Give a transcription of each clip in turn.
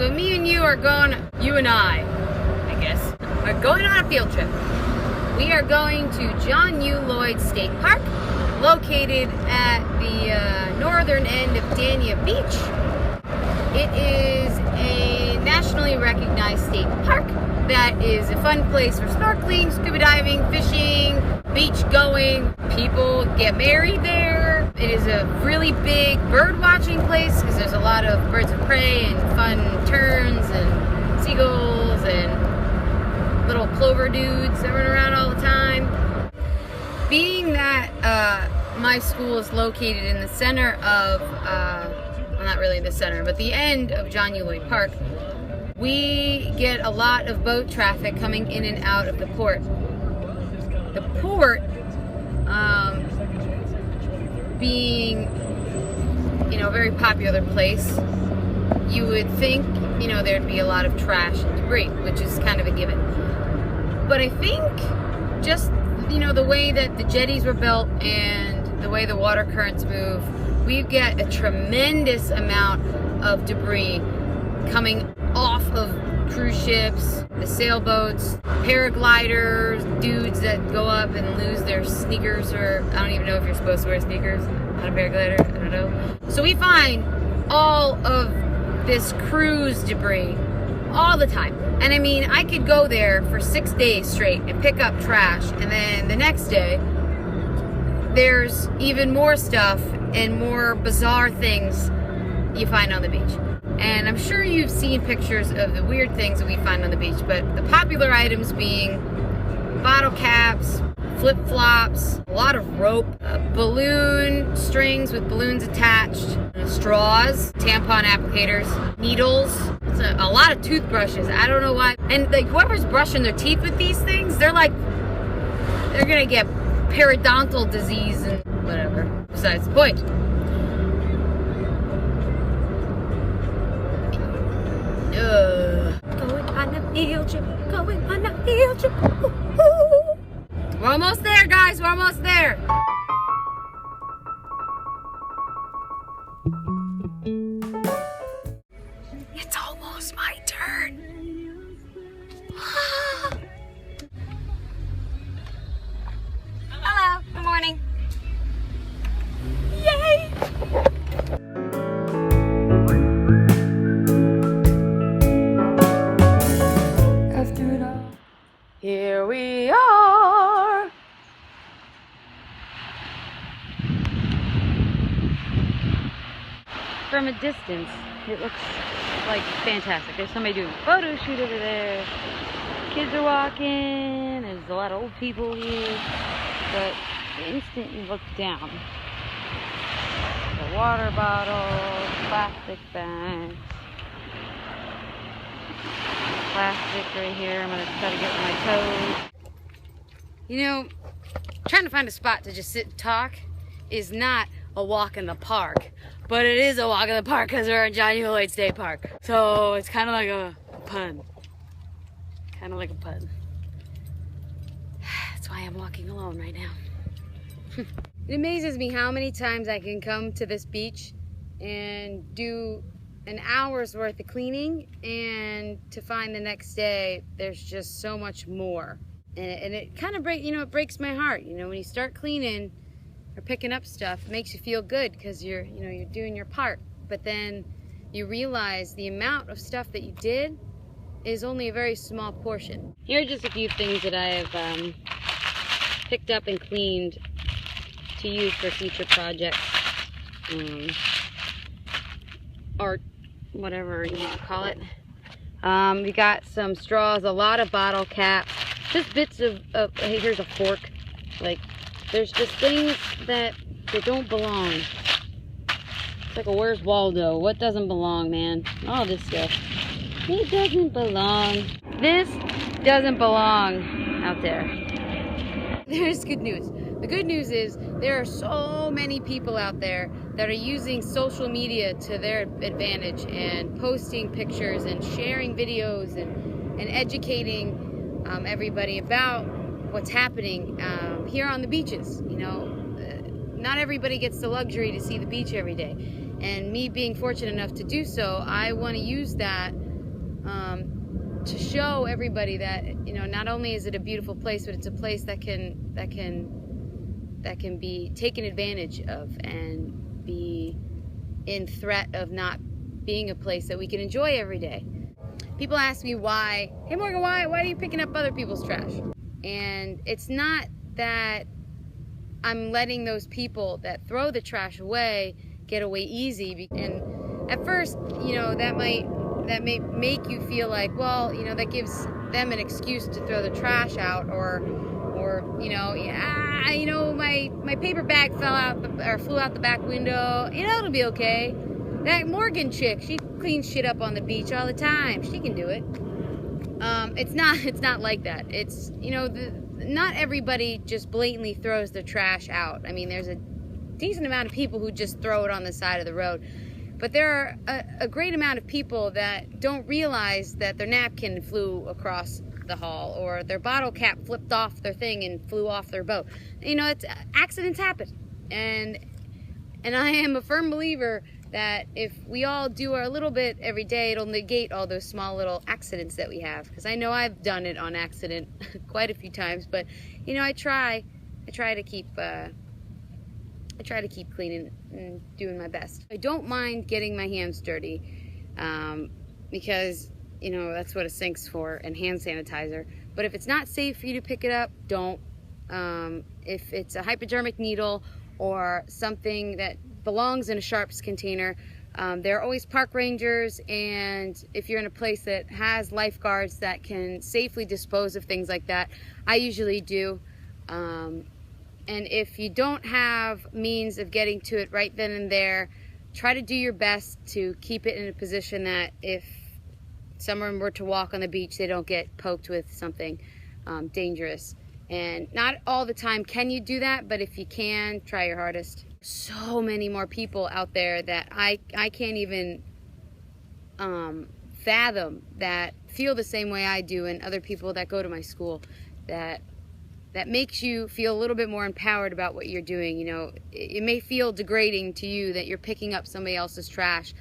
So me and you are going, you and I guess, are going on a field trip. We are going to John U. Lloyd State Park, located at the northern end of Dania Beach. It is a nationally recognized state park that is a fun place for snorkeling, scuba diving, fishing, beach going. People get married there. It is a really big bird watching place because there's a lot of birds of prey and fun terns and seagulls and little plover dudes that run around all the time. Being that my school is located in the center of, well, not really the center, but the end of John U. Lloyd Park, we get a lot of boat traffic coming in and out of the port. The port, being, a very popular place, you would think, there'd be a lot of trash and debris, which is kind of a given. But I think just, the way that the jetties were built and the way the water currents move, we get a tremendous amount of debris coming off of cruise ships, the sailboats, paragliders, dudes that go up and lose their sneakers, or I don't even know if you're supposed to wear sneakers on a paraglider, I don't know. So we find all of this cruise debris all the time. And I mean, I could go there for 6 days straight and pick up trash, and then the next day there's even more stuff and more bizarre things you find on the beach. And I'm sure you've seen pictures of the weird things that we find on the beach, but the popular items being bottle caps, flip-flops, a lot of rope, balloon strings with balloons attached, straws, tampon applicators, needles, a lot of toothbrushes. I don't know why. And whoever's brushing their teeth with these things, they're gonna get periodontal disease and whatever. Besides the point. Going on a field trip, going on a field trip. Ooh. We're almost there, guys, we're almost there. It's almost my turn. Hello, good morning. Yay! After it all, here we are. From a distance, it looks like fantastic. There's somebody doing a photo shoot over there. Kids are walking. There's a lot of old people here. But the instant you look down, the water bottles, plastic bags, plastic right here. I'm gonna try to get my toes. Trying to find a spot to just sit and talk is not a walk in the park, but it is a walk in the park because we're in John U. Lloyd State Park. So it's kind of like a pun. Kind of like a pun. That's why I'm walking alone right now. It amazes me how many times I can come to this beach and do an hour's worth of cleaning, and to find the next day there's just so much more. And it kind of it breaks my heart. When you start cleaning or picking up stuff, it makes you feel good because you're doing your part. But then you realize the amount of stuff that you did is only a very small portion. Here are just a few things that I have picked up and cleaned to use for future projects, art, whatever you want to call it. We got some straws, a lot of bottle caps, just bits of hey, here's a fork. There's just things that don't belong. It's like a Where's Waldo? What doesn't belong, man? All this stuff. It doesn't belong. This doesn't belong out there. There's good news. The good news is there are so many people out there that are using social media to their advantage and posting pictures and sharing videos and educating everybody about what's happening here on the beaches. Not everybody gets the luxury to see the beach every day. And me being fortunate enough to do so, I want to use that to show everybody that, you know, not only is it a beautiful place, but it's a place that can be taken advantage of and be in threat of not being a place that we can enjoy every day. People ask me why, hey Morgan, why are you picking up other people's trash? And it's not that I'm letting those people that throw the trash away get away easy. And at first, you know, that may make you feel like, well, you know, that gives them an excuse to throw the trash out, or you know, yeah, you know, my paper bag flew out the back window. You know, it'll be okay. That Morgan chick, she cleans shit up on the beach all the time. She can do it. It's not like that. It's, you know, not everybody just blatantly throws their trash out. I mean, there's a decent amount of people who just throw it on the side of the road. But there are a great amount of people that don't realize that their napkin flew across the hall, or their bottle cap flipped off their thing and flew off their boat. You know, accidents happen. And I am a firm believer that if we all do our little bit every day, it'll negate all those small little accidents that we have. Because I know I've done it on accident quite a few times, but you know, I try to keep cleaning and doing my best. I don't mind getting my hands dirty, because, you know, that's what a sink's for, and hand sanitizer. But if it's not safe for you to pick it up, don't. If it's a hypodermic needle or something that belongs in a sharps container, there are always park rangers, and if you're in a place that has lifeguards that can safely dispose of things like that, I usually do. And if you don't have means of getting to it right then and there, try to do your best to keep it in a position that if someone were to walk on the beach, they don't get poked with something dangerous. And not all the time can you do that, but if you can, try your hardest. So many more people out there that I can't even fathom that feel the same way I do, and other people that go to my school that makes you feel a little bit more empowered about what you're doing. You know, it may feel degrading to you that you're picking up somebody else's trash,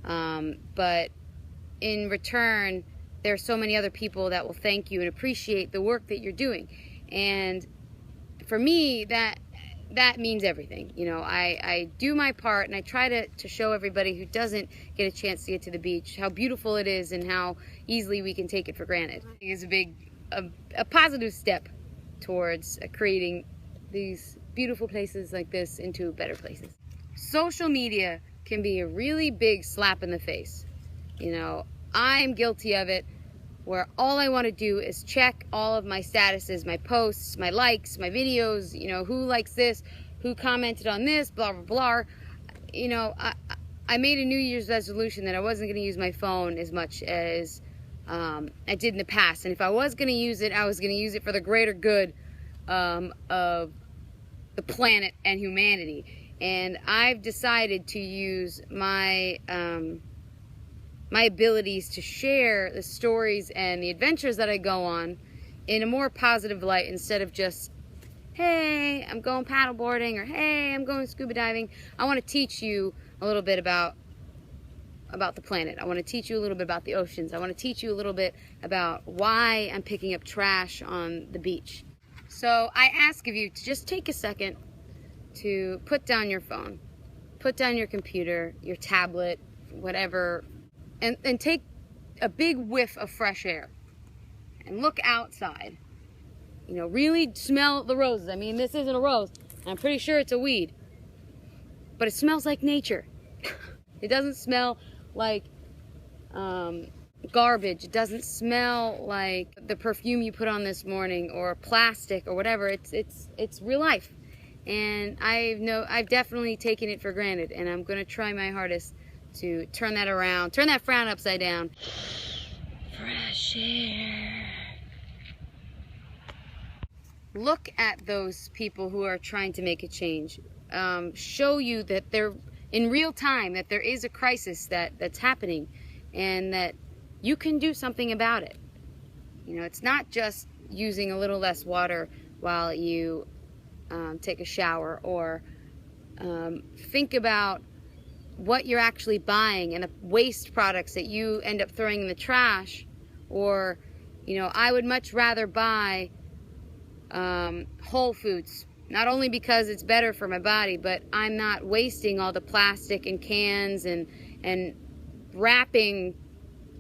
but in return, there are so many other people that will thank you and appreciate the work that you're doing. And for me, that means everything. You know, I do my part, and I try to show everybody who doesn't get a chance to get to the beach how beautiful it is and how easily we can take it for granted. It's a positive step towards creating these beautiful places like this into better places. Social media can be a really big slap in the face. You know, I'm guilty of it, where all I want to do is check all of my statuses, my posts, my likes, my videos, you know, who likes this, who commented on this, blah, blah, blah. You know, I made a New Year's resolution that I wasn't going to use my phone as much as I did in the past. And if I was going to use it, I was going to use it for the greater good of the planet and humanity. And I've decided to use my my abilities to share the stories and the adventures that I go on in a more positive light, instead of just, hey, I'm going paddleboarding, or hey, I'm going scuba diving. I want to teach you a little bit about the planet. I want to teach you a little bit about the oceans. I want to teach you a little bit about why I'm picking up trash on the beach. So I ask of you to just take a second to put down your phone, put down your computer, your tablet, whatever, and take a big whiff of fresh air and look outside. You know, really smell the roses. I mean, this isn't a rose. I'm pretty sure it's a weed, but it smells like nature. It doesn't smell like garbage. It doesn't smell like the perfume you put on this morning, or plastic, or whatever. It's real life, and I've definitely taken it for granted, and I'm gonna try my hardest to turn that around, turn that frown upside down. Fresh air. Look at those people who are trying to make a change. Show you that they're in real time, that there is a crisis that's happening, and that you can do something about it. You know, it's not just using a little less water while you take a shower, or think about what you're actually buying and the waste products that you end up throwing in the trash. Or, you know, I would much rather buy whole foods, not only because it's better for my body, but I'm not wasting all the plastic and cans and wrapping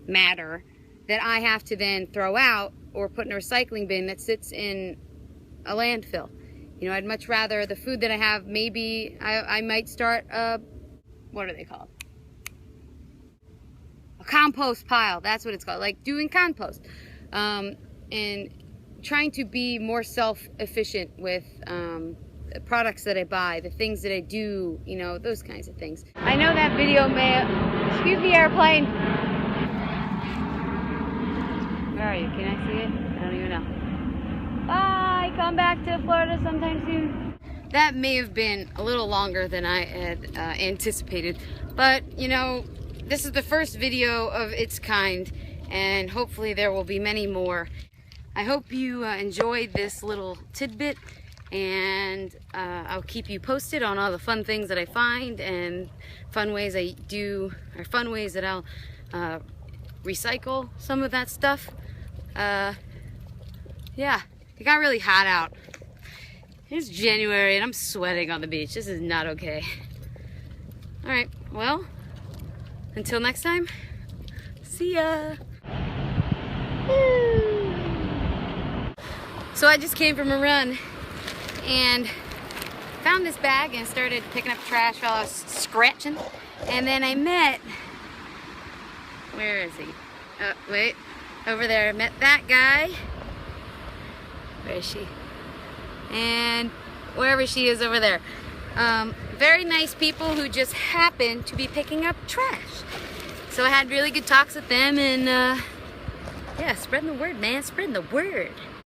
matter that I have to then throw out or put in a recycling bin that sits in a landfill. You know, I'd much rather the food that I have, maybe I might start a, what are they called? A compost pile, that's what it's called, like doing compost. And trying to be more self-efficient with the products that I buy, the things that I do, you know, those kinds of things. I know that video may, excuse me, airplane. Where are you? Can I see it? I don't even know. Bye, come back to Florida sometime soon. That may have been a little longer than I had anticipated, but you know, this is the first video of its kind, and hopefully there will be many more. I hope you enjoyed this little tidbit, and I'll keep you posted on all the fun things that I find and fun ways I do, or fun ways that I'll recycle some of that stuff. Yeah, it got really hot out. It's January and I'm sweating on the beach. This is not okay. Alright, well, until next time, see ya! Woo. So I just came from a run and found this bag and started picking up trash while I was scratching. And then I met, where is he? Wait, over there. I met that guy. Where is she? And wherever she is over there. Very nice people who just happen to be picking up trash. So I had really good talks with them, and yeah, spreading the word, man, spreading the word.